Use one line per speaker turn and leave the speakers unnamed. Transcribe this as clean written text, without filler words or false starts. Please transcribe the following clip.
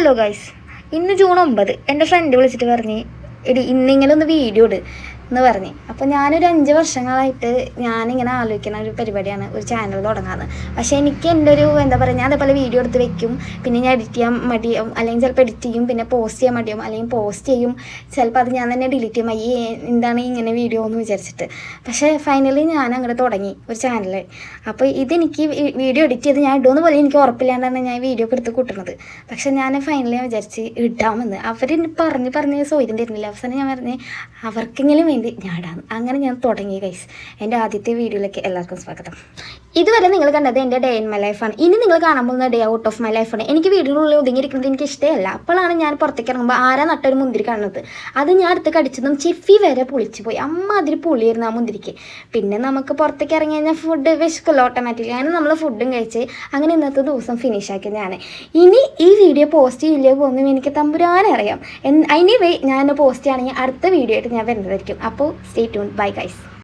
Hello guys, ഇന്ന് June 9. എൻ്റെ front വിളിച്ചിട്ട് പറഞ്ഞ് എടി ഇന്നിങ്ങനെ ഒന്ന് വീഡിയോ ഇട് എന്ന് പറഞ്ഞ്. അപ്പോൾ ഞാനൊരു 5 വർഷങ്ങളായിട്ട് ഞാനിങ്ങനെ ആലോചിക്കുന്ന ഒരു പരിപാടിയാണ് ഒരു ചാനൽ തുടങ്ങാമെന്ന്. പക്ഷേ എനിക്ക് എൻ്റെ ഒരു എന്താ പറയുക, ഞാൻ അതേപോലെ വീഡിയോ എടുത്ത് വെക്കും, പിന്നെ ഞാൻ എഡിറ്റ് ചെയ്യാൻ മടിയാവും, അല്ലെങ്കിൽ ചിലപ്പോൾ എഡിറ്റ് ചെയ്യും, പിന്നെ പോസ്റ്റ് ചെയ്യാൻ മടിയാവും, അല്ലെങ്കിൽ പോസ്റ്റ് ചെയ്യും, ചിലപ്പോൾ അത് ഞാൻ തന്നെ ഡിലീറ്റ് ചെയ്യും, അയ്യേ എന്താണ് ഇങ്ങനെ വീഡിയോ എന്ന് വിചാരിച്ചിട്ട്. പക്ഷേ ഫൈനലി ഞാൻ അങ്ങോട്ട് തുടങ്ങി ഒരു ചാനൽ. അപ്പോൾ ഇതെനിക്ക് വീഡിയോ എഡിറ്റ് ചെയ്ത് ഞാൻ ഇടുമെന്ന് പോലും എനിക്ക് ഉറപ്പില്ലാണ്ടാണ് ഞാൻ വീഡിയോ ഒക്കെ എടുത്ത് കൂട്ടുന്നത്. പക്ഷെ ഞാൻ ഫൈനലി വിചാരിച്ച് ഇടാമെന്ന്. അവർ പറഞ്ഞ് സൗകര്യം തരുന്നില്ല. അവസാനം ഞാൻ പറഞ്ഞ് അവർക്കെങ്കിലും വേണ്ടി ഞാൻ ഇടാമെന്ന്. അങ്ങനെ ഞാൻ തുടങ്ങി ഗൈസ്. എൻ്റെ ആദ്യത്തെ വീഡിയോയിലേക്ക് എല്ലാവർക്കും സ്വാഗതം. ഇതുവരെ നിങ്ങൾ കണ്ടത് എൻ്റെ ഡേ ഇൻ മൈ ലൈഫാണ്. ഇനി നിങ്ങൾ കാണാൻ പോകുന്ന ഡേ ഔട്ട് ഓഫ് മൈ ലൈഫാണ്. എനിക്ക് വീടിനുള്ളിൽ ഒതുങ്ങിയിരിക്കുന്നത് എനിക്ക് ഇഷ്ടമല്ല. അപ്പോഴാണ് ഞാൻ പുറത്തേക്ക് ഇറങ്ങുമ്പോൾ ആരാ നട്ടൊരു മുന്തിരി കാണുന്നത്. അത് ഞാൻ അടുത്ത് കടിച്ചതും ചെവി വരെ പൊളിച്ചു പോയി. അമ്മ അതിൽ പുളിയായിരുന്നു ആ മുന്തിരിക്ക്. പിന്നെ നമുക്ക് പുറത്തേക്ക് ഇറങ്ങി കഴിഞ്ഞാൽ ഫുഡ് വിശക്കല്ലോ ഓട്ടോമാറ്റിക്കലി. അങ്ങനെ നമ്മൾ ഫുഡും കഴിച്ച് അങ്ങനെ ഇന്നത്തെ ദിവസം ഫിനിഷ് ആക്കി ഞാൻ. ഇനി ഈ വീഡിയോ പോസ്റ്റ് ചെയ്യില്ലേ പോകുന്നു എനിക്ക് തമ്പുരാനറിയാം. എനിവേ ഞാൻ പോസ്റ്റ് ചെയ്യുകയാണെങ്കിൽ അടുത്ത വീഡിയോ ആയിട്ട് ഞാൻ വരുന്നതായിരിക്കും. അപ്പോൾ സ്റ്റേ ട്യൂൺ. Bye guys.